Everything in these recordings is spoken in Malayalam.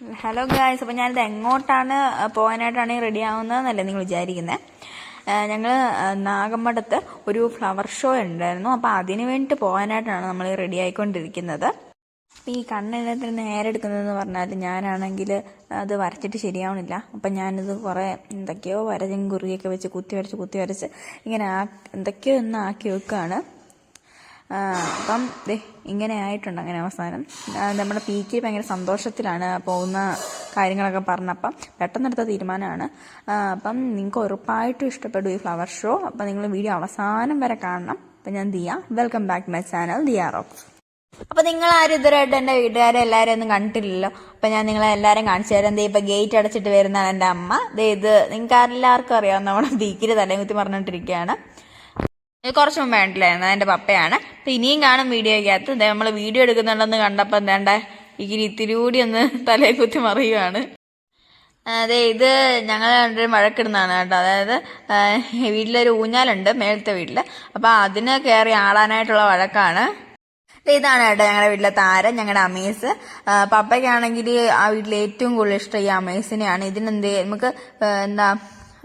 ഹലോ ഗായ്സ്, അപ്പോൾ ഞാനിത് എങ്ങോട്ടാണ് പോകാനായിട്ടാണ് റെഡി ആവുന്നതെന്നല്ലേ നിങ്ങൾ വിചാരിക്കുന്നത്. ഞങ്ങൾ നാഗമ്പടത്ത് ഒരു ഫ്ലവർ ഷോ ഉണ്ടായിരുന്നു. അപ്പോൾ അതിന് വേണ്ടിയിട്ട് പോകാനായിട്ടാണ് നമ്മൾ റെഡി ആയിക്കൊണ്ടിരിക്കുന്നത്. ഈ കണ്ണെഴുന്നത്തിന് നേരെ എടുക്കുന്നതെന്ന് പറഞ്ഞാൽ ഞാനാണെങ്കിൽ അത് വരച്ചിട്ട് ശരിയാവണില്ല. അപ്പം ഞാനിത് കുറേ എന്തൊക്കെയോ വരച്ചും കുറിയൊക്കെ വെച്ച് കുത്തി വരച്ച് ഇങ്ങനെ എന്തൊക്കെയോ ഒന്ന് ആക്കി വെക്കുകയാണ്. അപ്പം ഇങ്ങനെ ആയിട്ടുണ്ട്. അങ്ങനെ അവസാനം നമ്മുടെ പീക്ക് ഭയങ്കര സന്തോഷത്തിലാണ് പോകുന്ന കാര്യങ്ങളൊക്കെ പറഞ്ഞപ്പം പെട്ടെന്നെടുത്ത തീരുമാനമാണ്. അപ്പം നിങ്ങൾക്ക് ഉറപ്പായിട്ടും ഇഷ്ടപ്പെടും ഈ ഫ്ലവർ ഷോ. അപ്പം നിങ്ങൾ വീഡിയോ അവസാനം വരെ കാണണം. അപ്പം ഞാൻ Diya, welcome back to my channel Diya rocks. അപ്പൊ നിങ്ങൾ ആരും ഇതുവരായിട്ട് എന്റെ വീട്ടുകാരെ എല്ലാവരും ഒന്നും കണ്ടിട്ടില്ലല്ലോ. അപ്പൊ ഞാൻ നിങ്ങളെ എല്ലാവരും കാണിച്ചു തരാം. ഇപ്പൊ ഗേറ്റ് അടച്ചിട്ട് വരുന്നതാണ് എന്റെ അമ്മ. ഇത് നിങ്ങൾക്ക് എല്ലാവർക്കും അറിയാം, നമ്മുടെ ബീക്കില് തലകുത്തി പറഞ്ഞിട്ടിരിക്കുകയാണ്. കുറച്ച് മുമ്പ് വേണ്ടില്ലായിരുന്നു, എന്റെ പപ്പയാണ്. അപ്പൊ ഇനിയും കാണും വീഡിയോയ്ക്കകത്ത്. നമ്മൾ വീഡിയോ എടുക്കുന്നുണ്ടെന്ന് കണ്ടപ്പോ എന്താണ്ട ഇത്തിരി കൂടി ഒന്ന് തലയെ കുത്തി മറിയുകയാണ്. ഇത് ഞങ്ങൾ രണ്ടുപേരും വഴക്കിടുന്നതാണ് കേട്ടോ. അതായത് വീട്ടിലൊരു ഊഞ്ഞാലുണ്ട് മേളത്തെ വീട്ടില്. അപ്പൊ അതിന് കയറി ആടാനായിട്ടുള്ള വഴക്കാണ്. ഇതാണ് കേട്ടോ ഞങ്ങളുടെ വീട്ടിലെ താരം, ഞങ്ങളുടെ അമേസ്. പപ്പയ്ക്കാണെങ്കിൽ ആ വീട്ടിൽ ഏറ്റവും കൂടുതൽ ഇഷ്ടം ഈ അമേസിനെയാണ്. നമുക്ക് എന്താ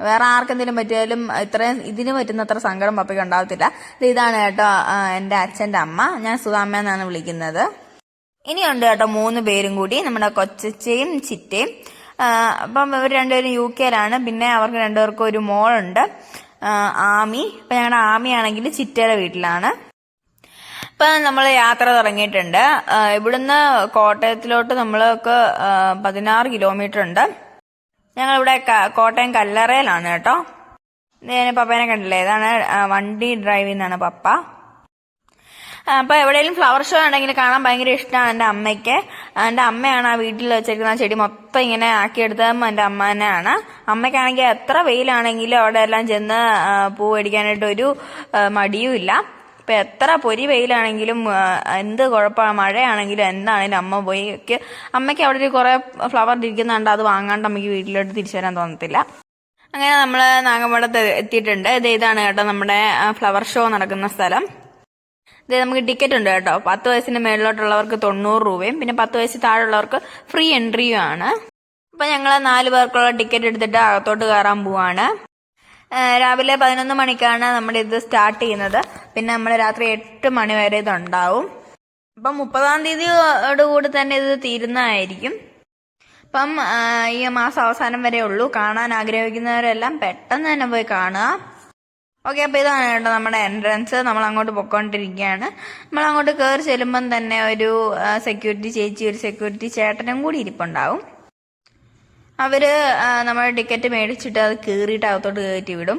വേറെ ആർക്കെന്തെങ്കിലും പറ്റിയാലും ഇത്രയും ഇതിന് പറ്റുന്നത്ര സങ്കടം പപ്പയ്ക്ക് ഉണ്ടാവത്തില്ല. ഇതാണ് കേട്ടോ എൻ്റെ അച്ഛൻ്റെ അമ്മ. ഞാൻ സുധാമ്മ എന്നാണ് വിളിക്കുന്നത്. ഇനിയുണ്ട് കേട്ടോ 3 പേരും കൂടി, നമ്മുടെ കൊച്ചച്ചയും ചിറ്റയും. അപ്പം ഇവർ രണ്ടുപേരും UK-യിലാണ്. പിന്നെ അവർക്ക് രണ്ടുപേർക്കും ഒരു മോളുണ്ട്, ആമി. ഇപ്പൊ ഞങ്ങളുടെ ആമിയാണെങ്കിൽ ചിറ്റയുടെ വീട്ടിലാണ്. ഇപ്പൊ നമ്മൾ യാത്ര തുടങ്ങിയിട്ടുണ്ട്. ഇവിടുന്ന് കോട്ടയത്തിലോട്ട് നമ്മൾക്ക് 16 കിലോമീറ്റർ ഉണ്ട്. ഞങ്ങളിവിടെ കോട്ടയം കല്ലറയിലാണ് കേട്ടോ. പപ്പേനെ കണ്ടില്ലേ, ഇതാണ് വണ്ടി ഡ്രൈവ് ചെയ്യുന്നതാണ് പപ്പ. അപ്പൊ എവിടെയെങ്കിലും ഫ്ലവർ ഷോ ഉണ്ടെങ്കിൽ കാണാൻ ഭയങ്കര ഇഷ്ടമാണ് എൻ്റെ അമ്മയ്ക്ക്. എൻ്റെ അമ്മയാണ് ആ വീട്ടിൽ വെച്ചിരിക്കുന്ന ചെടി മൊത്തം ഇങ്ങനെ ആക്കിയെടുത്തതും എൻ്റെ അമ്മ തന്നെയാണ്. അമ്മയ്ക്കാണെങ്കിൽ എത്ര വെയിലാണെങ്കിലും അവിടെ എല്ലാം ചെന്ന് പൂ മേടിക്കാനായിട്ട് ഒരു മടിയും ഇല്ല. ഇപ്പൊ എത്ര പൊരി വെയിലാണെങ്കിലും എന്ത് കുഴപ്പമാണ്, മഴയാണെങ്കിലും എന്താണെങ്കിലും അമ്മ പോയി അമ്മയ്ക്ക് അവിടെ ഒരു കുറെ ഫ്ലവർ ഇരിക്കുന്നുണ്ട്. അത് വാങ്ങാണ്ട് അമ്മയ്ക്ക് വീട്ടിലോട്ട് തിരിച്ചു വരാൻ തോന്നത്തില്ല. അങ്ങനെ നമ്മൾ നാഗമ്പടത്ത് എത്തിയിട്ടുണ്ട്. ഇതാണ് കേട്ടോ നമ്മുടെ ഫ്ലവർ ഷോ നടക്കുന്ന സ്ഥലം. നമുക്ക് ടിക്കറ്റ് ഉണ്ട് കേട്ടോ. 10 വയസ്സിന് മേളിലോട്ടുള്ളവർക്ക് 90 രൂപയും പിന്നെ 10 വയസ്സിൽ താഴെയുള്ളവർക്ക് ഫ്രീ എൻട്രിയും ആണ്. അപ്പൊ ഞങ്ങൾ 4 പേർക്കുള്ള ടിക്കറ്റ് എടുത്തിട്ട് അകത്തോട്ട് കയറാൻ പോവാണ്. രാവിലെ 11 മണിക്കാണ് നമ്മുടെ ഇത് സ്റ്റാർട്ട് ചെയ്യുന്നത്. പിന്നെ നമ്മൾ രാത്രി 8 മണി വരെ ഇതുണ്ടാവും. അപ്പം 30-ാം തീയതിയോടുകൂടി തന്നെ ഇത് തീരുന്നതായിരിക്കും. അപ്പം ഈ മാസം അവസാനം വരെ ഉള്ളൂ. കാണാൻ ആഗ്രഹിക്കുന്നവരെല്ലാം പെട്ടെന്ന് തന്നെ പോയി കാണുക. ഓക്കെ, അപ്പൊ ഇതാണ് കേട്ടോ നമ്മുടെ എൻട്രൻസ്. നമ്മൾ അങ്ങോട്ട് പൊക്കോണ്ടിരിക്കുകയാണ്. നമ്മൾ അങ്ങോട്ട് കയറി ചെല്ലുമ്പം തന്നെ ഒരു സെക്യൂരിറ്റി ചേച്ചി, ഒരു സെക്യൂരിറ്റി ചേട്ടനും കൂടി ഇരിപ്പുണ്ടാവും. അവര് നമ്മുടെ ടിക്കറ്റ് മേടിച്ചിട്ട് അത് കീറിയിട്ട് അകത്തോട്ട് കയറ്റി വിടും.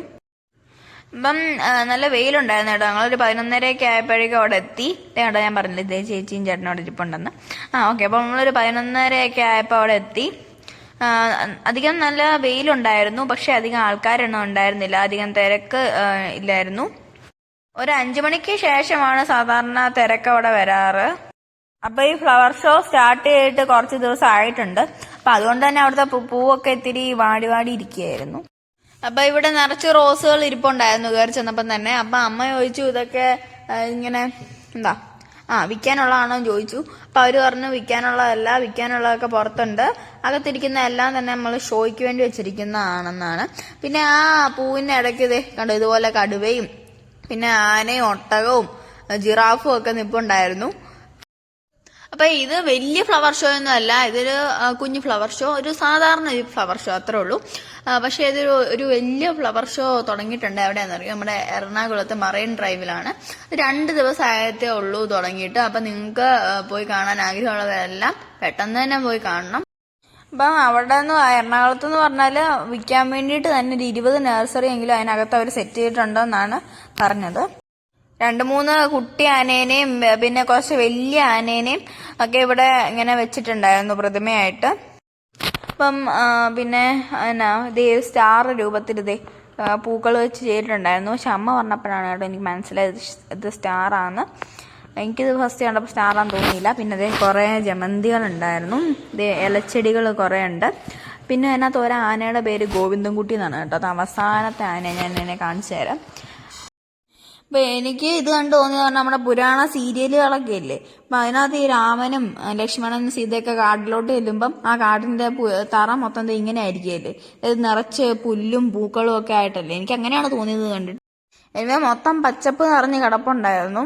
അപ്പം നല്ല വെയിലുണ്ടായിരുന്നു കേട്ടോ. ഞങ്ങളൊരു 11:30 ആയപ്പോഴേക്കും അവിടെ എത്തി. കേട്ടോ ഞാൻ പറഞ്ഞില്ല ഇതേ ചേച്ചിയും ചേട്ടനോട് ഇരിപ്പുണ്ടെന്ന്. ഓക്കെ, അപ്പൊ നമ്മളൊരു 11:30 ആയപ്പോൾ അവിടെ എത്തി. അധികം നല്ല വെയിലുണ്ടായിരുന്നു, പക്ഷെ അധികം ആൾക്കാരൊന്നും ഉണ്ടായിരുന്നില്ല, അധികം തിരക്ക് ഇല്ലായിരുന്നു. ഒരു 5 മണിക്ക് ശേഷമാണ് സാധാരണ തിരക്ക് അവിടെ വരാറ്. അപ്പൊ ഈ ഫ്ലവർ ഷോ സ്റ്റാർട്ട് ചെയ്തിട്ട് കുറച്ച് ദിവസം ആയിട്ടുണ്ട്. അപ്പൊ അതുകൊണ്ട് തന്നെ അവിടുത്തെ പൂവൊക്കെ ഇത്തിരി വാടി ഇരിക്കുകയായിരുന്നു. അപ്പൊ ഇവിടെ നിറച്ച് റോസുകൾ ഇരിപ്പുണ്ടായിരുന്നു കയറി ചെന്നപ്പം തന്നെ. അപ്പൊ അമ്മ ചോദിച്ചു ഇതൊക്കെ ഇങ്ങനെ എന്താ വിൽക്കാനുള്ളതാണോ എന്ന് ചോദിച്ചു. അപ്പൊ അവര് പറഞ്ഞു വിൽക്കാനുള്ളതല്ല, വിൽക്കാനുള്ളതൊക്കെ പുറത്തുണ്ട്, അകത്തിരിക്കുന്ന എല്ലാം തന്നെ നമ്മൾ ഷോയ്ക്ക് വേണ്ടി വെച്ചിരിക്കുന്നതാണെന്നാണ്. പിന്നെ ആ പൂവിന്റെ ഇടയ്ക്ക് കണ്ടു ഇതുപോലെ കടുവയും പിന്നെ ആനയും ഒട്ടകവും ജിറാഫും ഒക്കെ നിപ്പുണ്ടായിരുന്നു. അപ്പൊ ഇത് വലിയ ഫ്ലവർ ഷോ ഒന്നും അല്ല, ഇതൊരു കുഞ്ഞു ഫ്ലവർ ഷോ, ഒരു സാധാരണ ഒരു ഫ്ലവർ ഷോ അത്രേ ഉള്ളൂ. പക്ഷെ ഇതൊരു വലിയ ഫ്ലവർ ഷോ തുടങ്ങിയിട്ടുണ്ട്. എവിടെയാണെന്നറിയാം, നമ്മുടെ എറണാകുളത്ത് മറൈൻ ഡ്രൈവിലാണ്. 2 ദിവസം ആയതേ ഉള്ളൂ തുടങ്ങിയിട്ട്. അപ്പൊ നിങ്ങൾക്ക് പോയി കാണാൻ ആഗ്രഹമുള്ളവരെല്ലാം പെട്ടെന്ന് തന്നെ പോയി കാണണം. അപ്പം അവിടെ നിന്ന് എറണാകുളത്ത് എന്ന് പറഞ്ഞാല് വിൽക്കാൻ വേണ്ടിയിട്ട് തന്നെ ഒരു 20 നഴ്സറി എങ്കിലും അതിനകത്ത് അവർ സെറ്റ് ചെയ്തിട്ടുണ്ടെന്നാണ് പറഞ്ഞത്. 2-3 കുട്ടി ആനേനെയും പിന്നെ കുറച്ച് വലിയ ആനേനെയും ഒക്കെ ഇവിടെ ഇങ്ങനെ വെച്ചിട്ടുണ്ടായിരുന്നു പ്രതിമയായിട്ട്. അപ്പം പിന്നെ സ്റ്റാർ രൂപത്തിൽ പൂക്കൾ വെച്ച് ചെയ്തിട്ടുണ്ടായിരുന്നു. പക്ഷെ അമ്മ പറഞ്ഞപ്പോഴാണ് കേട്ടോ എനിക്ക് മനസ്സിലായത് ഇത് സ്റ്റാറാന്ന്. എനിക്കിത് ഫസ്റ്റ് കണ്ടപ്പോൾ സ്റ്റാറാന്ന് തോന്നിയില്ല. പിന്നെ കുറേ ജമന്തികളുണ്ടായിരുന്നു, ഇലച്ചെടികൾ കുറേ ഉണ്ട്. പിന്നെ അതിനകത്ത് ഒരു ആനയുടെ പേര് ഗോവിന്ദൻകുട്ടി എന്നാണ് കേട്ടോ. അത് അവസാനത്തെ ആന, ഞാൻ എന്നെ കാണിച്ചു തരാം. അപ്പൊ എനിക്ക് ഇത് കണ്ടു തോന്നിയത് പറഞ്ഞാൽ നമ്മുടെ പുരാണ സീരിയലുകളൊക്കെ ഇല്ലേ, അപ്പൊ അതിനകത്ത് ഈ രാമനും ലക്ഷ്മണനും സീതയൊക്കെ കാട്ടിലോട്ട് ചെല്ലുമ്പം ആ കാട്ടിന്റെ തറ മൊത്തം ഇങ്ങനെ ആയിരിക്കുകയല്ലേ, ഇത് നിറച്ച് പുല്ലും പൂക്കളും ഒക്കെ ആയിട്ടല്ലേ, എനിക്ക് അങ്ങനെയാണ് തോന്നിയത് കണ്ടിട്ട്. എനിവേ മൊത്തം പച്ചപ്പ് നിറഞ്ഞ് കിടപ്പുണ്ടായിരുന്നു.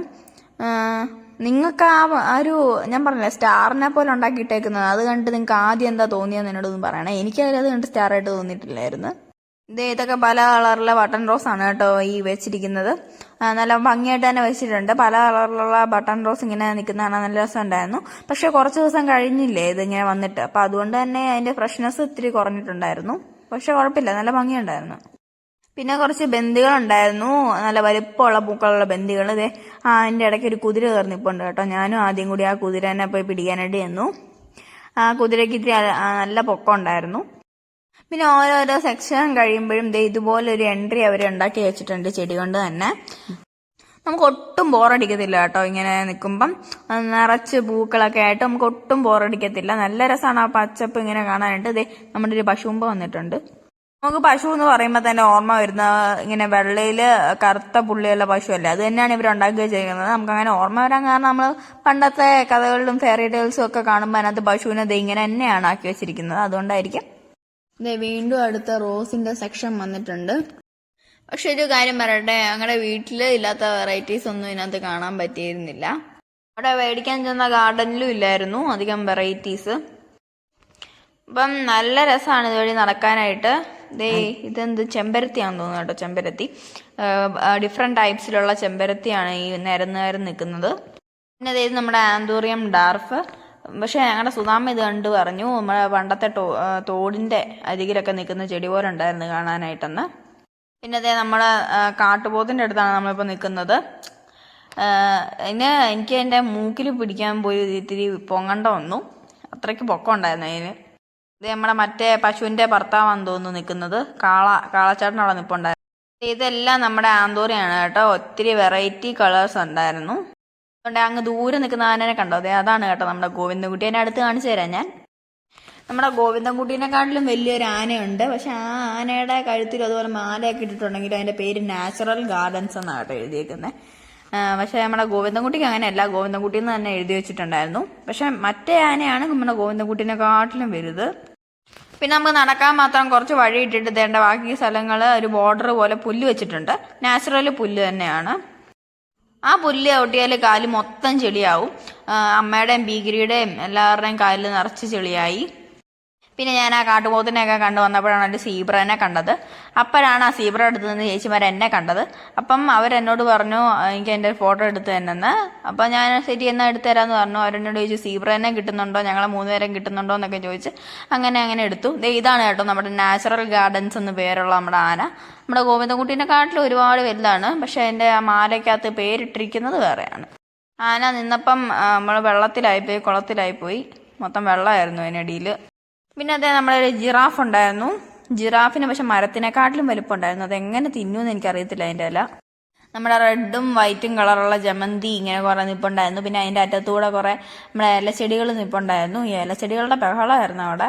നിങ്ങൾക്ക് ആ ഒരു ഞാൻ പറഞ്ഞില്ലേ സ്റ്റാറിനെ പോലെ ഉണ്ടാക്കിയിട്ടേക്കുന്നത്, അത് കണ്ടിട്ട് നിങ്ങൾക്ക് ആദ്യം എന്താ തോന്നിയെന്ന് എന്നോടൊന്നും പറയണേ. എനിക്കത് കണ്ട് സ്റ്റാറായിട്ട് തോന്നിയിട്ടില്ലായിരുന്നു. ഇതൊക്കെ പല കളറിലെ ബട്ടൺ റോസ് ആണ് കേട്ടോ ഈ വെച്ചിരിക്കുന്നത്. നല്ല ഭംഗിയായിട്ട് തന്നെ വെച്ചിട്ടുണ്ട്. പല കളറിലുള്ള ബട്ടൺ റോസ് ഇങ്ങനെ നിൽക്കുന്നതാണ്, നല്ല രസമുണ്ടായിരുന്നു. പക്ഷെ കുറച്ച് ദിവസം കഴിഞ്ഞില്ലേ ഇതിങ്ങനെ വന്നിട്ട്, അപ്പൊ അതുകൊണ്ട് തന്നെ അതിന്റെ ഫ്രഷ്നെസ് ഇത്തിരി കുറഞ്ഞിട്ടുണ്ടായിരുന്നു. പക്ഷെ കുഴപ്പമില്ല, നല്ല ഭംഗിയുണ്ടായിരുന്നു. പിന്നെ കുറച്ച് ബന്ദികളുണ്ടായിരുന്നു, നല്ല വലിപ്പമുള്ള പൂക്കളുള്ള ബന്ദികൾ. അതിന്റെ ഇടയ്ക്ക് ഒരു കുതിര കയറിനിപ്പുണ്ട് കേട്ടോ. ഞാനും ആദ്യം കൂടി ആ കുതിരനെ പോയി പിടിക്കാനായിട്ട് ചെന്നു. ആ കുതിരയ്ക്ക് ഇത്തിരി നല്ല പൊക്കം ഉണ്ടായിരുന്നു. പിന്നെ ഓരോരോ സെക്ഷൻ കഴിയുമ്പോഴും ഇതുപോലെ ഒരു എൻട്രി അവർ ഉണ്ടാക്കി വെച്ചിട്ടുണ്ട് ചെടി കൊണ്ട് തന്നെ. നമുക്ക് ഒട്ടും ബോറടിക്കത്തില്ല കേട്ടോ ഇങ്ങനെ നിൽക്കുമ്പം. നിറച്ച് പൂക്കളൊക്കെ ആയിട്ട് നമുക്ക് ഒട്ടും ബോറടിക്കത്തില്ല. നല്ല രസമാണ് ആ പച്ചപ്പ് ഇങ്ങനെ കാണാനായിട്ട്. നമ്മുടെ ഒരു പശുമ്പ് വന്നിട്ടുണ്ട്. നമുക്ക് പശു എന്ന് പറയുമ്പോൾ തന്നെ ഓർമ്മ വരുന്ന ഇങ്ങനെ വെള്ളയില് കറുത്ത പുള്ളിയുള്ള പശു അല്ലേ, അത് തന്നെയാണ് ഇവർ ഉണ്ടാക്കി വെച്ചിരിക്കുന്നത്. നമുക്ക് അങ്ങനെ ഓർമ്മ വരാൻ കാരണം നമ്മൾ പണ്ടത്തെ കഥകളിലും ഫെയറി ടെയിൽസും ഒക്കെ കാണുമ്പോൾ അതിനകത്ത് പശുവിനെ ഇങ്ങനെ തന്നെയാണ് ആക്കി വെച്ചിരിക്കുന്നത്, അതുകൊണ്ടായിരിക്കും. വീണ്ടും അടുത്ത റോസിന്റെ സെക്ഷൻ വന്നിട്ടുണ്ട്. പക്ഷെ ഒരു കാര്യം പറയട്ടെ, ഞങ്ങളുടെ വീട്ടില് ഇല്ലാത്ത വെറൈറ്റീസ് ഒന്നും ഇതിനകത്ത് കാണാൻ പറ്റിയിരുന്നില്ല. അവിടെ മേടിക്കാൻ ചെന്ന ഗാർഡനിലും ഇല്ലായിരുന്നു അധികം വെറൈറ്റീസ്. അപ്പം നല്ല രസമാണ് ഇതുവഴി നടക്കാനായിട്ട്. ഇതെന്ത് ചെമ്പരത്തിയാണെന്ന് തോന്നുന്നു കേട്ടോ, ചെമ്പരത്തി. ഡിഫറെന്റ് ടൈപ്സിലുള്ള ചെമ്പരത്തിയാണ് ഈ നിരന്ന് നിൽക്കുന്നത്. പിന്നെ ഇത് നമ്മുടെ ആന്തൂറിയം ഡാർഫ്. പക്ഷെ ഞങ്ങളുടെ സുധാമ ഇത് കണ്ടു പറഞ്ഞു, നമ്മുടെ പണ്ടത്തെ തോടിന്റെ അരികിലൊക്കെ നിൽക്കുന്ന ചെടി പോലെ ഉണ്ടായിരുന്നു കാണാനായിട്ടെന്ന്. പിന്നെ നമ്മളെ കാട്ടുപോത്തിന്റെ അടുത്താണ് നമ്മളിപ്പോൾ നിൽക്കുന്നത്. എനിക്ക് എൻ്റെ മൂക്കിൽ പിടിക്കാൻ പോയി ഇത്തിരി പൊങ്ങണ്ട വന്നു, അത്രയ്ക്ക് പൊക്കം ഉണ്ടായിരുന്നു അതിന്. നമ്മുടെ മറ്റേ പശുവിന്റെ ഭർത്താവാന്ന് തോന്നുന്നു നിൽക്കുന്നത്, കാളച്ചാട്ടൻ അവിടെ നിൽപ്പുണ്ടായിരുന്നു. ഇതെല്ലാം നമ്മുടെ ആന്തോറിയാണ് കേട്ടോ. ഒത്തിരി വെറൈറ്റി കളേഴ്സ് ഉണ്ടായിരുന്നു. അതുകൊണ്ട് അങ്ങ് ദൂരെ നിൽക്കുന്ന ആനനെ കണ്ടോ, അതാണ് കേട്ടോ നമ്മുടെ ഗോവിന്ദൻകുട്ടി. അതിനെ അടുത്ത് കാണിച്ചു തരാം ഞാൻ. നമ്മുടെ ഗോവിന്ദൻകുട്ടീനെക്കാട്ടിലും വലിയൊരു ആനയുണ്ട്. പക്ഷെ ആ ആനയുടെ കഴുത്തിൽ അതുപോലെ മാലയൊക്കെ ഇട്ടിട്ടുണ്ടെങ്കിൽ അതിന്റെ പേര് നാച്ചുറൽ ഗാർഡൻസ് എന്നാണ് കേട്ടോ എഴുതിയേക്കുന്നത്. പക്ഷെ നമ്മുടെ ഗോവിന്ദൻകുട്ടിക്ക് അങ്ങനെയല്ല, ഗോവിന്ദൻകുട്ടി എന്ന് തന്നെ എഴുതി വെച്ചിട്ടുണ്ടായിരുന്നു. പക്ഷെ മറ്റേ ആനയാണ് നമ്മുടെ ഗോവിന്ദൻകുട്ടീനെക്കാട്ടിലും വലുത്. പിന്നെ നമുക്ക് നടക്കാൻ മാത്രം കുറച്ച് വഴി ഇട്ടിട്ട് തേണ്ട ബാക്കി സ്ഥലങ്ങൾ ഒരു ബോർഡർ പോലെ പുല്ല് വെച്ചിട്ടുണ്ട്. നാച്ചുറൽ പുല്ല് തന്നെയാണ്. ആ പുല്ല് ചവിട്ടിയാൽ കാല് മൊത്തം ചെളിയാവും. അമ്മയുടെയും ഭീകരിയുടെയും എല്ലാവരുടെയും കാലിൽ നിറച്ച് ചെളിയായി. പിന്നെ ഞാൻ ആ കാട്ടുപോത്തിനെയൊക്കെ കണ്ടു വന്നപ്പോഴാണ് ഒരു സീബ്രനെ കണ്ടത്. അപ്പോഴാണ് ആ സീബ്ര എടുത്ത് നിന്ന് ചേച്ചിമാർ എന്നെ കണ്ടത്. അപ്പം അവരെന്നോട് പറഞ്ഞു എനിക്ക് എൻ്റെ ഫോട്ടോ എടുത്ത് തന്നെന്ന്. അപ്പം ഞാൻ ശരി എന്നാൽ എടുത്തു തരാമെന്ന് പറഞ്ഞു. അവരെന്നോട് ചോദിച്ചു സീബ്രനെ കിട്ടുന്നുണ്ടോ, ഞങ്ങളെ 3 പേരെ കിട്ടുന്നുണ്ടോ എന്നൊക്കെ ചോദിച്ച് അങ്ങനെ എടുത്തു. ഇതാണ് കേട്ടോ നമ്മുടെ നാച്ചുറൽ ഗാർഡൻസ് എന്ന് പേരുള്ള നമ്മുടെ ആന. നമ്മുടെ ഗോവിന്ദൻകുട്ടീനെക്കാട്ടിലും ഒരുപാട് വലുതാണ്. പക്ഷെ അതിൻ്റെ ആ മാലയ്ക്കകത്ത് പേരിട്ടിരിക്കുന്നത് വേറെയാണ്. ആന നിന്നപ്പം നമ്മൾ വെള്ളത്തിലായിപ്പോയി, കുളത്തിലായിപ്പോയി. മൊത്തം വെള്ളമായിരുന്നു അതിനടിയിൽ. പിന്നെ നമ്മളൊരു ജിറാഫ് ഉണ്ടായിരുന്നു. ജിറാഫിന് പക്ഷെ മരത്തിനെക്കാട്ടിലും വലുപ്പമുണ്ടായിരുന്നു. അതെങ്ങനെ തിന്നുമെന്ന് എനിക്കറിയത്തില്ല. അതിൻ്റെ ഇല നമ്മുടെ റെഡും വൈറ്റും കളറുള്ള ജമന്തി ഇങ്ങനെ കുറെ നിപ്പുണ്ടായിരുന്നു. പിന്നെ അതിൻ്റെ അറ്റത്തൂടെ കുറെ നമ്മുടെ ഇലച്ചെടികൾ നിപ്പുണ്ടായിരുന്നു. ഈ ഇലച്ചെടികളുടെ ബഹളമായിരുന്നു അവിടെ.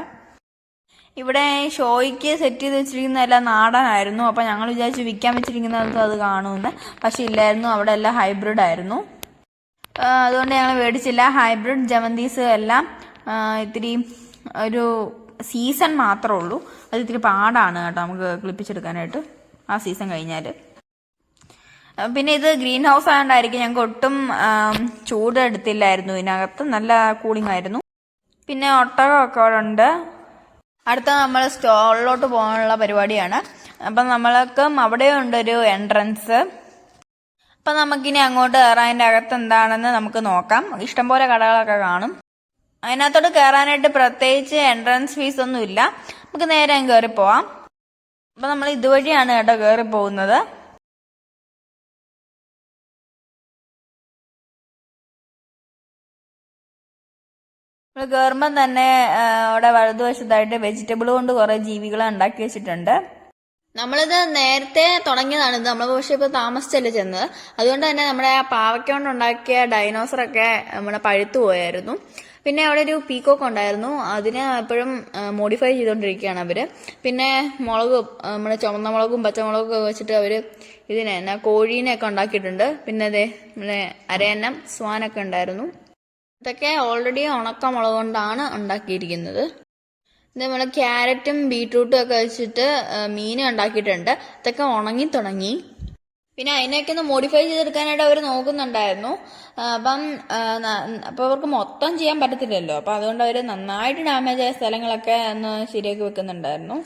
ഇവിടെ ഷോയ്ക്ക് സെറ്റ് ചെയ്ത് വെച്ചിരിക്കുന്ന എല്ലാം നാടനായിരുന്നു. അപ്പൊ ഞങ്ങൾ വിചാരിച്ചു വിൽക്കാൻ വെച്ചിരിക്കുന്നത് അത് കാണുമെന്ന്. പക്ഷെ ഇല്ലായിരുന്നു, അവിടെ എല്ലാം ഹൈബ്രിഡ് ആയിരുന്നു. അതുകൊണ്ട് ഞങ്ങൾ മേടിച്ചില്ല. ഹൈബ്രിഡ് ജമന്തീസ് എല്ലാം ഇത്തിരി ഒരു സീസൺ മാത്രമേ ഉള്ളൂ. അത് ഇത്തിരി പാടാണ് കേട്ടോ നമുക്ക് ക്ലിപ്പിച്ചെടുക്കാനായിട്ട് ആ സീസൺ കഴിഞ്ഞാൽ. പിന്നെ ഇത് ഗ്രീൻ ഹൗസ് ആയതുകൊണ്ടായിരിക്കും ഞങ്ങൾക്ക് ഒട്ടും ചൂട് എടുത്തില്ലായിരുന്നു. ഇതിനകത്ത് നല്ല കൂളിംഗ് ആയിരുന്നു. പിന്നെ ഒട്ടകമൊക്കെ അവിടെ ഉണ്ട്. അടുത്ത നമ്മൾ സ്റ്റോളിലോട്ട് പോകാനുള്ള പരിപാടിയാണ്. അപ്പം നമ്മൾക്കും അവിടെ ഉണ്ടൊരു എൻട്രൻസ്. അപ്പം നമുക്കിനി അങ്ങോട്ട് കയറാൻ. അതിൻ്റെ അകത്ത് എന്താണെന്ന് നമുക്ക് നോക്കാം. ഇഷ്ടംപോലെ കടകളൊക്കെ കാണും. അതിനകത്തോട്ട് കയറാനായിട്ട് പ്രത്യേകിച്ച് എൻട്രൻസ് ഫീസ് ഒന്നും ഇല്ല. നമുക്ക് നേരെ കയറി പോവാം. അപ്പൊ നമ്മൾ ഇതുവഴിയാണ് കേട്ടോ കയറി പോകുന്നത്. നമ്മൾ കയറുമ്പം തന്നെ അവിടെ വലതുവശത്തായിട്ട് വെജിറ്റബിൾ കൊണ്ട് കുറെ ജീവികളെ ഉണ്ടാക്കി വെച്ചിട്ടുണ്ട്. നമ്മളിത് നേരത്തെ തുടങ്ങിയതാണ്. ഇത് നമ്മൾ പക്ഷെ ഇപ്പൊ താമസിച്ചല്ലേ ചെന്നത്. അതുകൊണ്ട് തന്നെ നമ്മുടെ ആ പാവയ്ക്ക കൊണ്ട് ഉണ്ടാക്കിയ ഡൈനോസറൊക്കെ നമ്മുടെ പഴുത്തു പോയായിരുന്നു. പിന്നെ അവിടെ ഒരു പീക്കോക്ക് ഉണ്ടായിരുന്നു. അതിനെ എപ്പോഴും മോഡിഫൈ ചെയ്തുകൊണ്ടിരിക്കുകയാണ് അവര്. പിന്നെ മുളക്, നമ്മുടെ ചുവന്ന മുളകും പച്ചമുളകും ഒക്കെ വെച്ചിട്ട് അവര് ഇതിനെ എന്നാ കോഴീനെയൊക്കെ ഉണ്ടാക്കിയിട്ടുണ്ട്. പിന്നെ അതെ നമ്മുടെ അരയന്നം സ്വാനൊക്കെ ഉണ്ടായിരുന്നു. ഇതൊക്കെ ഓൾറെഡി ഉണക്കമുളക് കൊണ്ടാണ് ഉണ്ടാക്കിയിരിക്കുന്നത്. നമ്മൾ ക്യാരറ്റും ബീട്രൂട്ടും ഒക്കെ വെച്ചിട്ട് മീൻ ഉണ്ടാക്കിയിട്ടുണ്ട്. ഇതൊക്കെ ഉണങ്ങി തുടങ്ങി. പിന്നെ അതിനെയൊക്കെ ഒന്ന് മോഡിഫൈ ചെയ്തെടുക്കാനായിട്ട് അവർ നോക്കുന്നുണ്ടായിരുന്നു. അപ്പം അവർക്ക് മൊത്തം ചെയ്യാൻ പറ്റത്തില്ലല്ലോ. അപ്പം അതുകൊണ്ട് അവർ നന്നായിട്ട് ഡാമേജ് ആയ സ്ഥലങ്ങളൊക്കെ ഒന്ന് ശരിയാക്കി വെക്കുന്നുണ്ടായിരുന്നു.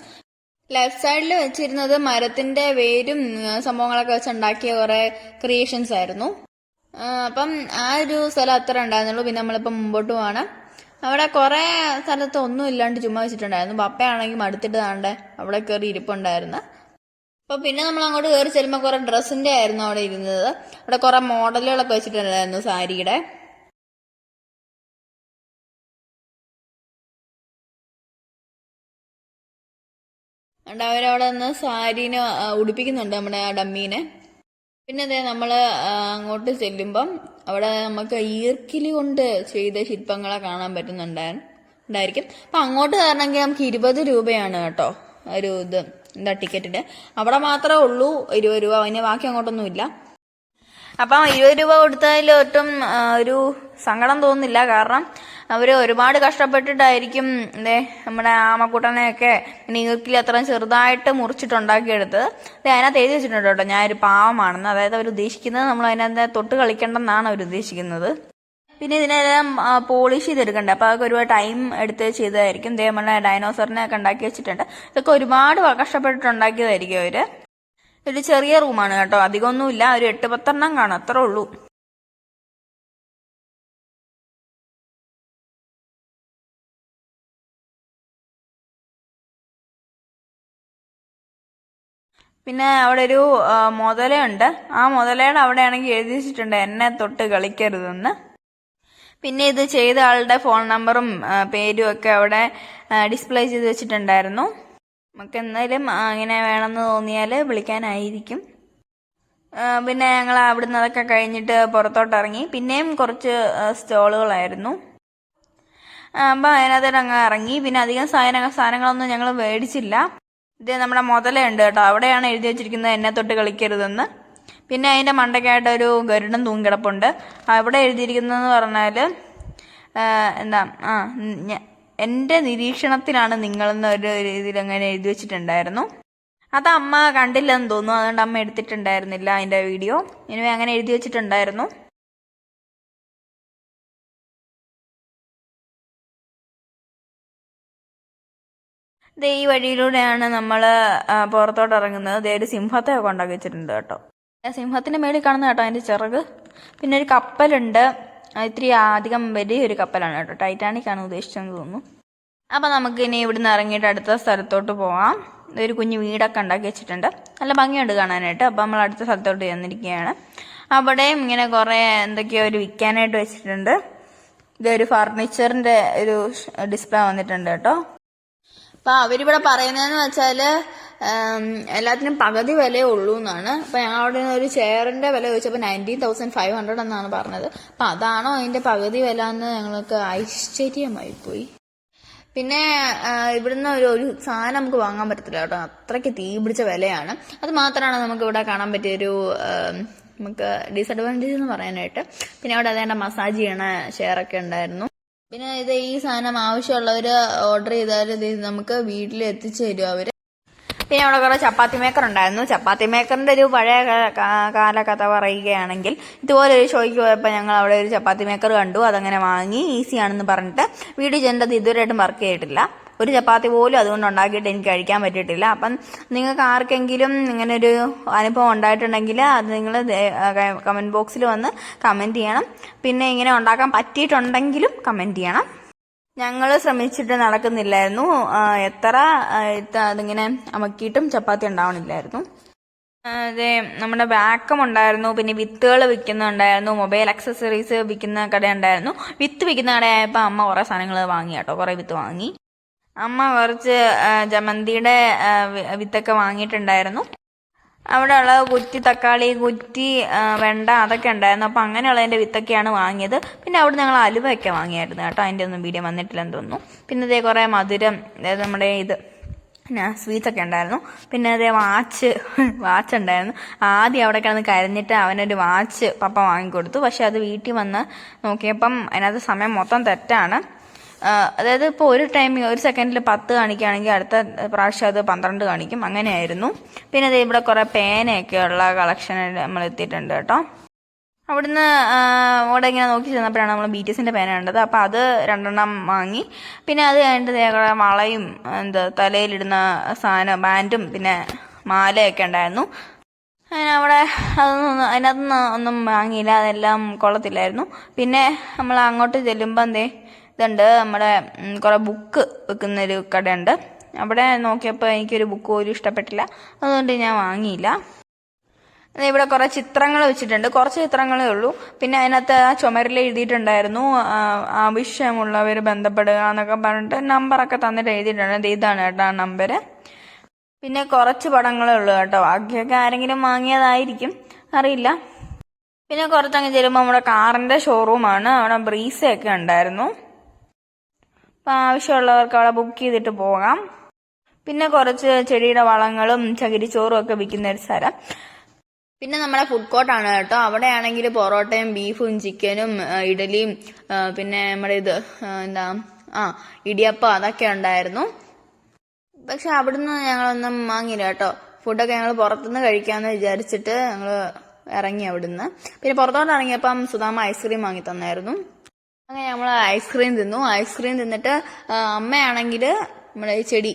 ലെഫ്റ്റ് സൈഡിൽ വെച്ചിരുന്നത് മരത്തിന്റെ വേരും സംഭവങ്ങളൊക്കെ വെച്ചുണ്ടാക്കിയ കുറെ ക്രിയേഷൻസ് ആയിരുന്നു. അപ്പം ആ ഒരു സ്ഥലം അത്ര ഉണ്ടായിരുന്നുള്ളൂ. പിന്നെ നമ്മളിപ്പം മുമ്പോട്ട് പോകണം. അവിടെ കുറെ സ്ഥലത്ത് ഒന്നും ഇല്ലാണ്ട് ചുമ്മാ വെച്ചിട്ടുണ്ടായിരുന്നു. പപ്പയാണെങ്കിൽ മടുത്തിട്ട് താണ്ടെ അവിടെ കയറി ഇരിപ്പുണ്ടായിരുന്നു. അപ്പൊ പിന്നെ നമ്മൾ അങ്ങോട്ട് കയറി ചെല്ലുമ്പോൾ കുറെ ഡ്രസ്സിന്റെ ആയിരുന്നു അവിടെ ഇരുന്നത്. അവിടെ കുറെ മോഡലുകളൊക്കെ വെച്ചിട്ടുണ്ടായിരുന്നു സാരിയുടെ. അതുകൊണ്ട് അവരവിടെ നിന്ന് സാരീനെ ഉടുപ്പിക്കുന്നുണ്ട് നമ്മുടെ ആ ഡമ്മീനെ. പിന്നെ അതെ നമ്മൾ അങ്ങോട്ട് ചെല്ലുമ്പം അവിടെ നമുക്ക് ഈർക്കിലി കൊണ്ട് ചെയ്ത ശില്പങ്ങളെ കാണാൻ പറ്റുന്നുണ്ടായിരിക്കും. അപ്പം അങ്ങോട്ട് കയറണമെങ്കിൽ നമുക്ക് 20 രൂപയാണ് കേട്ടോ ഒരു എന്താ ടിക്കറ്റിന്. അവിടെ മാത്രമേ ഉള്ളൂ 20 രൂപ, അതിന് ബാക്കി അങ്ങോട്ടൊന്നും ഇല്ല. അപ്പം 20 രൂപ കൊടുത്തതിൽ ഒട്ടും ഒരു സങ്കടം തോന്നുന്നില്ല. കാരണം അവർ ഒരുപാട് കഷ്ടപ്പെട്ടിട്ടായിരിക്കും നമ്മുടെ ആമക്കൂട്ടനെയൊക്കെ ഈർക്കിലി അത്രയും ചെറുതായിട്ട് മുറിച്ചിട്ടുണ്ടാക്കിയെടുത്തത്. അതിനകത്ത് എഴുതി വെച്ചിട്ടുണ്ട് കേട്ടോ ഞാനൊരു പാവമാണെന്ന്. അതായത് അവർ ഉദ്ദേശിക്കുന്നത് നമ്മൾ അതിനകത്ത് തൊട്ട് കളിക്കണ്ടെന്നാണ് അവർ ഉദ്ദേശിക്കുന്നത്. പിന്നെ ഇതിനെല്ലാം പോളിഷ് ചെയ്തെടുക്കണ്ടേ. അപ്പോൾ അതൊക്കെ ഒരുപാട് ടൈം എടുത്ത് ചെയ്തതായിരിക്കും. നമ്മളെ ഡൈനോസറിനെ ഒക്കെ ഉണ്ടാക്കി വെച്ചിട്ടുണ്ട്. ഇതൊക്കെ ഒരുപാട് കഷ്ടപ്പെട്ടിട്ടുണ്ടാക്കിയതായിരിക്കും അവര്. ഒരു ചെറിയ റൂമാണ് കേട്ടോ, അധികമൊന്നുമില്ല. ഒരു 8-10 കാണും, അത്രേ ഉള്ളൂ. പിന്നെ അവിടെ ഒരു മുതലയുണ്ട്. ആ മുതലയുടെ അവിടെയാണെങ്കിൽ എഴുതി വെച്ചിട്ടുണ്ട് എന്നെ തൊട്ട് കളിക്കരുതെന്ന്. പിന്നെ ഇത് ചെയ്ത ആളുടെ ഫോൺ നമ്പറും പേരും ഒക്കെ അവിടെ ഡിസ്പ്ലേ ചെയ്ത് വെച്ചിട്ടുണ്ടായിരുന്നു. നമുക്ക് എന്തായാലും അങ്ങനെ വേണമെന്ന് തോന്നിയാൽ വിളിക്കാനായിരിക്കും. പിന്നെ ഞങ്ങൾ അവിടുന്ന് അതൊക്കെ കഴിഞ്ഞിട്ട് പുറത്തോട്ട് ഇറങ്ങി. പിന്നെയും കുറച്ച് സ്റ്റോളുകളായിരുന്നു. അപ്പം അതിനകത്തോട്ട് അങ്ങ് ഇറങ്ങി. പിന്നെ അധികം സാധനങ്ങളൊന്നും ഞങ്ങൾ മേടിച്ചില്ല. ഇത് നമ്മുടെ മുതലുണ്ട് കേട്ടോ, അവിടെയാണ് എഴുതി വെച്ചിരിക്കുന്നത് എന്നെ തൊട്ട് കളിക്കരുതെന്ന്. പിന്നെ അതിൻ്റെ മണ്ടയ്ക്കായിട്ട് ഒരു ഗരുഡൻ തൂങ്ങിക്കിടപ്പുണ്ട്. അവിടെ എഴുതിയിരിക്കുന്നതെന്ന് പറഞ്ഞാൽ എന്താ എൻ്റെ നിരീക്ഷണത്തിലാണ് നിങ്ങളെന്ന ഒരു രീതിയിൽ അങ്ങനെ എഴുതി വെച്ചിട്ടുണ്ടായിരുന്നു. അത് അമ്മ കണ്ടില്ലെന്ന് തോന്നുന്നു, അതുകൊണ്ട് അമ്മ എടുത്തിട്ടുണ്ടായിരുന്നില്ല അതിൻ്റെ വീഡിയോ. ഇനി അങ്ങനെ എഴുതി വെച്ചിട്ടുണ്ടായിരുന്നു. ഈ വഴിയിലൂടെയാണ് നമ്മൾ പുറത്തോട്ട് ഇറങ്ങുന്നത്. ഒരു സിംഹത്തെ ഒക്കെ ഉണ്ടാക്കി വെച്ചിട്ടുണ്ട് കേട്ടോ. സിംഹത്തിന്റെ മേളിൽ കാണുന്ന കേട്ടോ അതിന്റെ ചിറക്. പിന്നെ ഒരു കപ്പലുണ്ട്, ഇത്തിരി അധികം വലിയൊരു കപ്പലാണ് കേട്ടോ, ടൈറ്റാനിക് ആണ് ഉദ്ദേശിച്ചെന്ന് തോന്നുന്നു. അപ്പൊ നമുക്ക് ഇനി ഇവിടുന്ന് ഇറങ്ങിയിട്ട് അടുത്ത സ്ഥലത്തോട്ട് പോവാം. ഒരു കുഞ്ഞു വീടൊക്കെ ഉണ്ടാക്കി വെച്ചിട്ടുണ്ട്, നല്ല ഭംഗിയുണ്ട് കാണാനായിട്ട്. അപ്പൊ നമ്മൾ അടുത്ത സ്ഥലത്തോട്ട് ചെന്നിരിക്കുകയാണ്. അവിടെയും ഇങ്ങനെ കുറെ എന്തൊക്കെയോ ഒരു വിൽക്കാനായിട്ട് വെച്ചിട്ടുണ്ട്. ഇതൊരു ഫർണിച്ചറിന്റെ ഒരു ഡിസ്പ്ലേ വന്നിട്ടുണ്ട് കേട്ടോ. അപ്പൊ അവരിവിടെ പറയുന്നതെന്ന് വെച്ചാല് എല്ലാത്തിനും പകുതി വിലയേ ഉള്ളൂ എന്നാണ്. അപ്പൊ ഞങ്ങളവിടെ ഒരു ചെയറിന്റെ വില ചോദിച്ചപ്പോൾ 19,500 എന്നാണ് പറഞ്ഞത്. അപ്പൊ അതാണോ അതിന്റെ പകുതി വില എന്ന് ഞങ്ങൾക്ക് ആശ്ചര്യമായി പോയി. പിന്നെ ഇവിടുന്ന് ഒരു സാധനം നമുക്ക് വാങ്ങാൻ പറ്റത്തില്ല കേട്ടോ, അത്രയ്ക്ക് തീ പിടിച്ച വിലയാണ്. അത് മാത്രമാണ് നമുക്ക് ഇവിടെ കാണാൻ പറ്റിയൊരു നമുക്ക് ഡിസഡ്വാൻറ്റേജ് എന്ന് പറയാനായിട്ട്. പിന്നെ അവിടെ അതേണ്ട മസാജ് ചെയ്യണ ചെയറൊക്കെ ഉണ്ടായിരുന്നു. പിന്നെ ഈ സാധനം ആവശ്യമുള്ളവർ ഓർഡർ ചെയ്താൽ നമുക്ക് വീട്ടിൽ എത്തിച്ചു തരും അവര്. പിന്നെ അവിടെ കുറെ ചപ്പാത്തി മേക്കർ ഉണ്ടായിരുന്നു. ചപ്പാത്തി മേക്കറിന്റെ ഒരു പഴയ കാല കഥ പറയുകയാണെങ്കിൽ, ഇതുപോലെ ഒരു ഷോയ്ക്ക് പോയപ്പോൾ ഞങ്ങൾ അവിടെ ഒരു ചപ്പാത്തി മേക്കർ കണ്ടു. അതങ്ങനെ വാങ്ങി, ഈസിയാണെന്ന് പറഞ്ഞിട്ട് വീഡിയോ ചെയ്യേണ്ടത് ഇതുവരെയായിട്ടും വർക്ക് ചെയ്തിട്ടില്ല. ഒരു ചപ്പാത്തി പോലും അതുകൊണ്ട് ഉണ്ടാക്കിയിട്ട് എനിക്ക് കഴിക്കാൻ പറ്റിയിട്ടില്ല. അപ്പം നിങ്ങൾക്ക് ആർക്കെങ്കിലും ഇങ്ങനെ ഒരു അനുഭവം ഉണ്ടായിട്ടുണ്ടെങ്കിൽ അത് നിങ്ങൾ കമന്റ് ബോക്സിൽ വന്ന് കമന്റ് ചെയ്യണം. പിന്നെ ഇങ്ങനെ ഉണ്ടാക്കാൻ പറ്റിയിട്ടുണ്ടെങ്കിലും കമന്റ് ചെയ്യണം. ഞങ്ങൾ ശ്രമിച്ചിട്ട് നടക്കുന്നില്ലായിരുന്നു. എത്ര അതിങ്ങനെ അമക്കിയിട്ടും ചപ്പാത്തി ഉണ്ടാവണില്ലായിരുന്നു. അതെ, നമ്മുടെ വാക്കം ഉണ്ടായിരുന്നു. പിന്നെ വിത്തുകൾ വിൽക്കുന്നുണ്ടായിരുന്നു. മൊബൈൽ അക്സസറീസ് വിൽക്കുന്ന കടയുണ്ടായിരുന്നു. വിത്ത് വിൽക്കുന്ന കടയായപ്പോൾ അമ്മ കുറെ സാധനങ്ങൾ വാങ്ങി കേട്ടോ, കുറെ വിത്ത് വാങ്ങി. അമ്മ കുറച്ച് ജമന്തിയുടെ വിത്തൊക്കെ വാങ്ങിയിട്ടുണ്ടായിരുന്നു. അവിടെ ഉള്ള കുറ്റി തക്കാളി, കുറ്റി വെണ്ട അതൊക്കെ ഉണ്ടായിരുന്നു. അപ്പം അങ്ങനെയുള്ളതിൻ്റെ വിത്തൊക്കെയാണ് വാങ്ങിയത്. പിന്നെ അവിടെ ഞങ്ങൾ അലുവയൊക്കെ വാങ്ങിയായിരുന്നു കേട്ടോ, അതിൻ്റെ ഒന്നും വീഡിയോ വന്നിട്ടില്ലെന്ന് തോന്നുന്നു. പിന്നെ ഇതേ കുറേ മധുരം, അതായത് നമ്മുടെ പിന്നെ സ്വീറ്റ്സൊക്കെ ഉണ്ടായിരുന്നു. പിന്നെ അതേ വാച്ച് ഉണ്ടായിരുന്നു. ആദ്യം അവിടെ കിടന്ന് കരഞ്ഞിട്ട് അവനൊരു വാച്ച് പപ്പ വാങ്ങിക്കൊടുത്തു. പക്ഷെ അത് വീട്ടിൽ വന്ന് നോക്കിയപ്പം അതിനകത്ത് സമയം മൊത്തം തെറ്റാണ്. അതായത് ഇപ്പോൾ ഒരു സെക്കൻഡിൽ 10 കാണിക്കുകയാണെങ്കിൽ അടുത്ത പ്രാവശ്യം അത് 12 കാണിക്കും. അങ്ങനെയായിരുന്നു. പിന്നെ അത് ഇവിടെ കുറേ പേനയൊക്കെയുള്ള കളക്ഷൻ നമ്മൾ എത്തിയിട്ടുണ്ട് കേട്ടോ. അവിടുന്ന് അവിടെ ഇങ്ങനെ നോക്കി ചെന്നപ്പോഴാണ് നമ്മൾ BTSന്റെ പേന കണ്ടത്. അപ്പോൾ അത് 2 വാങ്ങി. പിന്നെ അത് കഴിഞ്ഞിട്ട് വളയും തലയിലിടുന്ന സാധനം ബാൻഡും പിന്നെ മാലയൊക്കെ ഉണ്ടായിരുന്നു. അവിടെ അതിനകത്തുനിന്ന് ഒന്നും വാങ്ങിയില്ല, അതെല്ലാം കൊള്ളത്തില്ലായിരുന്നു. പിന്നെ നമ്മൾ അങ്ങോട്ട് ചെല്ലുമ്പോൾ ഇതുണ്ട്, നമ്മുടെ കുറേ ബുക്ക് വെക്കുന്നൊരു കടയുണ്ട്. അവിടെ നോക്കിയപ്പോൾ എനിക്കൊരു ബുക്ക് പോലും ഇഷ്ടപ്പെട്ടില്ല, അതുകൊണ്ട് ഞാൻ വാങ്ങിയില്ല. ഇവിടെ കുറേ ചിത്രങ്ങൾ വെച്ചിട്ടുണ്ട്, കുറച്ച് ചിത്രങ്ങളേ ഉള്ളൂ. പിന്നെ അതിനകത്ത് ആ ചുമരിൽ എഴുതിയിട്ടുണ്ടായിരുന്നു ആവശ്യമുള്ളവർ ബന്ധപ്പെടുക എന്നൊക്കെ പറഞ്ഞിട്ട് നമ്പറൊക്കെ തന്നിട്ട് എഴുതിയിട്ടുണ്ട്. ഇതാണ് കേട്ടോ ആ നമ്പർ. പിന്നെ കുറച്ച് പടങ്ങളേ ഉള്ളൂ കേട്ടോ, ബാക്കിയൊക്കെ ആരെങ്കിലും വാങ്ങിയതായിരിക്കും, അറിയില്ല. പിന്നെ കുറച്ചങ്ങ് ചെല്ലുമ്പോൾ നമ്മുടെ കാറിൻ്റെ ഷോറൂമാണ്. അവിടെ ബ്രീസയൊക്കെ ഉണ്ടായിരുന്നു. അപ്പം ആവശ്യമുള്ളവർക്ക് അവിടെ ബുക്ക് ചെയ്തിട്ട് പോകാം. പിന്നെ കുറച്ച് ചെടിയുടെ വളങ്ങളും ചകിരിച്ചോറും ഒക്കെ വിൽക്കുന്ന ഒരു സ്ഥലം. പിന്നെ നമ്മുടെ ഫുഡ് കോർട്ടാണ് കേട്ടോ. അവിടെ ആണെങ്കിൽ പൊറോട്ടയും ബീഫും ചിക്കനും ഇഡലിയും പിന്നെ നമ്മുടെ ഇടിയപ്പം അതൊക്കെ ഉണ്ടായിരുന്നു. പക്ഷെ അവിടുന്ന് ഞങ്ങളൊന്നും വാങ്ങിയില്ല കേട്ടോ. ഫുഡൊക്കെ ഞങ്ങൾ പുറത്തുനിന്ന് കഴിക്കാമെന്ന് വിചാരിച്ചിട്ട് ഞങ്ങൾ ഇറങ്ങി അവിടുന്ന്. പിന്നെ പുറത്തോട്ട് ഇറങ്ങിയപ്പം സുധാമ ഐസ്ക്രീം വാങ്ങി തന്നായിരുന്നു. അങ്ങനെ നമ്മൾ ഐസ്ക്രീം തിന്നു. ഐസ്ക്രീം തിന്നിട്ട് അമ്മയാണെങ്കിൽ നമ്മുടെ ഈ ചെടി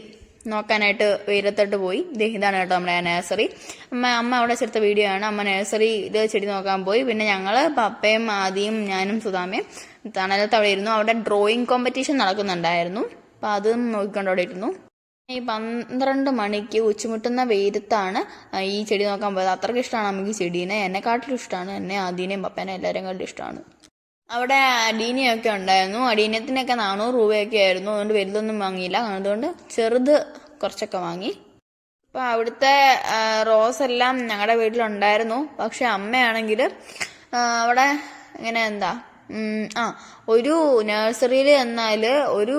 നോക്കാനായിട്ട് വെയിലത്തോട്ട് പോയി. ഇതാണ് കേട്ടോ നമ്മുടെ നഴ്സറി. അമ്മ അവിടെ ചെടുത്ത വീഡിയോ ആണ്. അമ്മ നഴ്സറി ചെടി നോക്കാൻ പോയി. പിന്നെ ഞങ്ങൾ പപ്പയും ആദിയും ഞാനും സുധാമയും തണലത്ത് അവിടെ ഇരുന്നു. അവിടെ ഡ്രോയിങ് കോമ്പറ്റീഷൻ നടക്കുന്നുണ്ടായിരുന്നു. അപ്പം അതും നോക്കിക്കൊണ്ട് അവിടെ ഇരുന്നു. ഈ 12 മണിക്ക് ഉച്ചമുട്ടുന്ന വെയിലത്താണ് ഈ ചെടി നോക്കാൻ പോയത്. അത്രയ്ക്ക് ഇഷ്ടമാണ് അമ്മയ്ക്ക് ചെടീനെ. എന്നെക്കാട്ടിലും ഇഷ്ടമാണ്, എന്നെ ആദീനെയും പപ്പേനെയും എല്ലാവരെയും കാട്ടിലും ഇഷ്ടമാണ്. അവിടെ അടീനിയൊക്കെ ഉണ്ടായിരുന്നു. അടീനിയത്തിനൊക്കെ 400 രൂപയൊക്കെ ആയിരുന്നു. അതുകൊണ്ട് വലുതൊന്നും വാങ്ങിയില്ല, അതുകൊണ്ട് ചെറുത് കുറച്ചൊക്കെ വാങ്ങി. അപ്പം അവിടുത്തെ റോസ് എല്ലാം ഞങ്ങളുടെ വീട്ടിലുണ്ടായിരുന്നു. പക്ഷെ അമ്മയാണെങ്കിൽ അവിടെ ഇങ്ങനെ ഒരു നഴ്സറിയിൽ എന്നാൽ ഒരു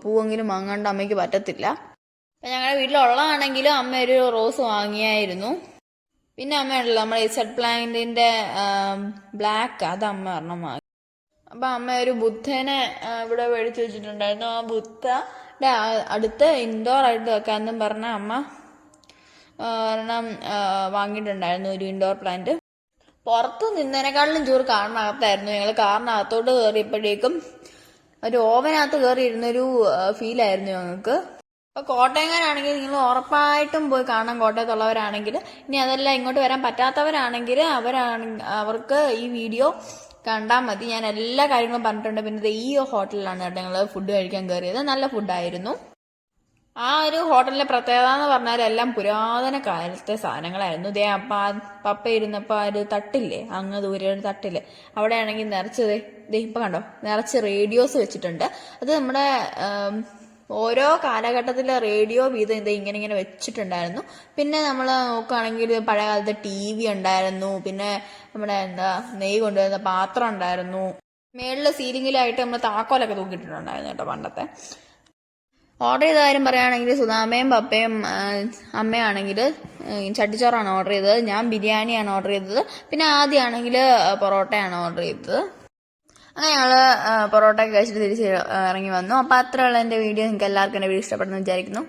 പൂവെങ്കിലും വാങ്ങാണ്ട് അമ്മയ്ക്ക് പറ്റത്തില്ല. അപ്പം ഞങ്ങളുടെ വീട്ടിലുള്ളതാണെങ്കിലും അമ്മ ഒരു റോസ് വാങ്ങിയായിരുന്നു. പിന്നെ അമ്മയുണ്ടല്ലോ നമ്മുടെ ഇസഡ് പ്ലാന്റിന്റെ ബ്ലാക്ക്, അത് അമ്മ ഒരെണ്ണം വാങ്ങി. അപ്പം അമ്മ ഒരു ബുദ്ധനെ ഇവിടെ മേടിച്ചു വെച്ചിട്ടുണ്ടായിരുന്നു. ആ ബുദ്ധയുടെ അടുത്ത് ഇൻഡോർ ആയിട്ട് വെക്കാമെന്നും പറഞ്ഞ അമ്മ ഒരെണ്ണം വാങ്ങിയിട്ടുണ്ടായിരുന്നു, ഒരു ഇൻഡോർ പ്ലാന്റ്. പുറത്ത് നിന്നതിനേക്കാളിലും ചൂട് കാറിനകത്തായിരുന്നു. ഞങ്ങൾ കാറിനകത്തോട്ട് കയറിയപ്പോഴേക്കും ഒരു ഓവനകത്ത് കയറി ഇരുന്നൊരു ഫീലായിരുന്നു ഞങ്ങൾക്ക്. അപ്പോൾ കോട്ടയംകാരാണെങ്കിൽ നിങ്ങൾ ഉറപ്പായിട്ടും പോയി കാണാം, കോട്ടയത്തുള്ളവരാണെങ്കിൽ. ഇനി അതെല്ലാം ഇങ്ങോട്ട് വരാൻ പറ്റാത്തവരാണെങ്കിൽ അവർക്ക് ഈ വീഡിയോ കണ്ടാൽ മതി. ഞാൻ എല്ലാ കാര്യങ്ങളും പറഞ്ഞിട്ടുണ്ട്. പിന്നെ ഈ ഹോട്ടലിലാണ് കേട്ടോ ഞങ്ങൾ ഫുഡ് കഴിക്കാൻ കയറിയത്. നല്ല ഫുഡായിരുന്നു. ആ ഒരു ഹോട്ടലിന്റെ പ്രത്യേകത എന്ന് പറഞ്ഞാൽ എല്ലാം പുരാതന കാലത്തെ സാധനങ്ങളായിരുന്നു. പപ്പ ഇരുന്നപ്പോൾ ഒരു തട്ടില്ലേ, അങ്ങ് ദൂരെ ഒരു തട്ടില്ലേ, അവിടെ ആണെങ്കിൽ ഇപ്പൊ കണ്ടോ, നിറച്ച് റേഡിയോസ് വെച്ചിട്ടുണ്ട്. അത് നമ്മുടെ ഓരോ കാലഘട്ടത്തിലെ റേഡിയോ വീതം ഇങ്ങനെ വെച്ചിട്ടുണ്ടായിരുന്നു. പിന്നെ നമ്മൾ നോക്കുകയാണെങ്കിൽ പഴയ കാലത്തെ TV ഉണ്ടായിരുന്നു. പിന്നെ നമ്മുടെ നെയ്യ് കൊണ്ടുവരുന്ന പാത്രം ഉണ്ടായിരുന്നു. മേളിലെ സീലിംഗിലായിട്ട് നമ്മൾ താക്കോലൊക്കെ തൂക്കിയിട്ടുണ്ടായിരുന്നു കേട്ടോ പണ്ടത്തെ. ഓർഡർ ചെയ്ത കാര്യം പറയുകയാണെങ്കിൽ സുധാമയും പപ്പയും അമ്മയാണെങ്കിൽ ചട്ടിച്ചോറാണ് ഓർഡർ ചെയ്തത്. ഞാൻ ബിരിയാണിയാണ് ഓർഡർ ചെയ്തത്. പിന്നെ ആദ്യമാണെങ്കിൽ പൊറോട്ടയാണ് ഓർഡർ ചെയ്തത്. അങ്ങനെ ഞങ്ങൾ പൊറോട്ട കഴിച്ചിട്ട് തിരിച്ച് ഇറങ്ങി വന്നു. അപ്പോൾ അത്രയുള്ള എൻ്റെ വീഡിയോ നിങ്ങൾക്ക് എല്ലാവർക്കും എൻ്റെ വീഡിയോ ഇഷ്ടപ്പെടുന്നു വിചാരിക്കുന്നു.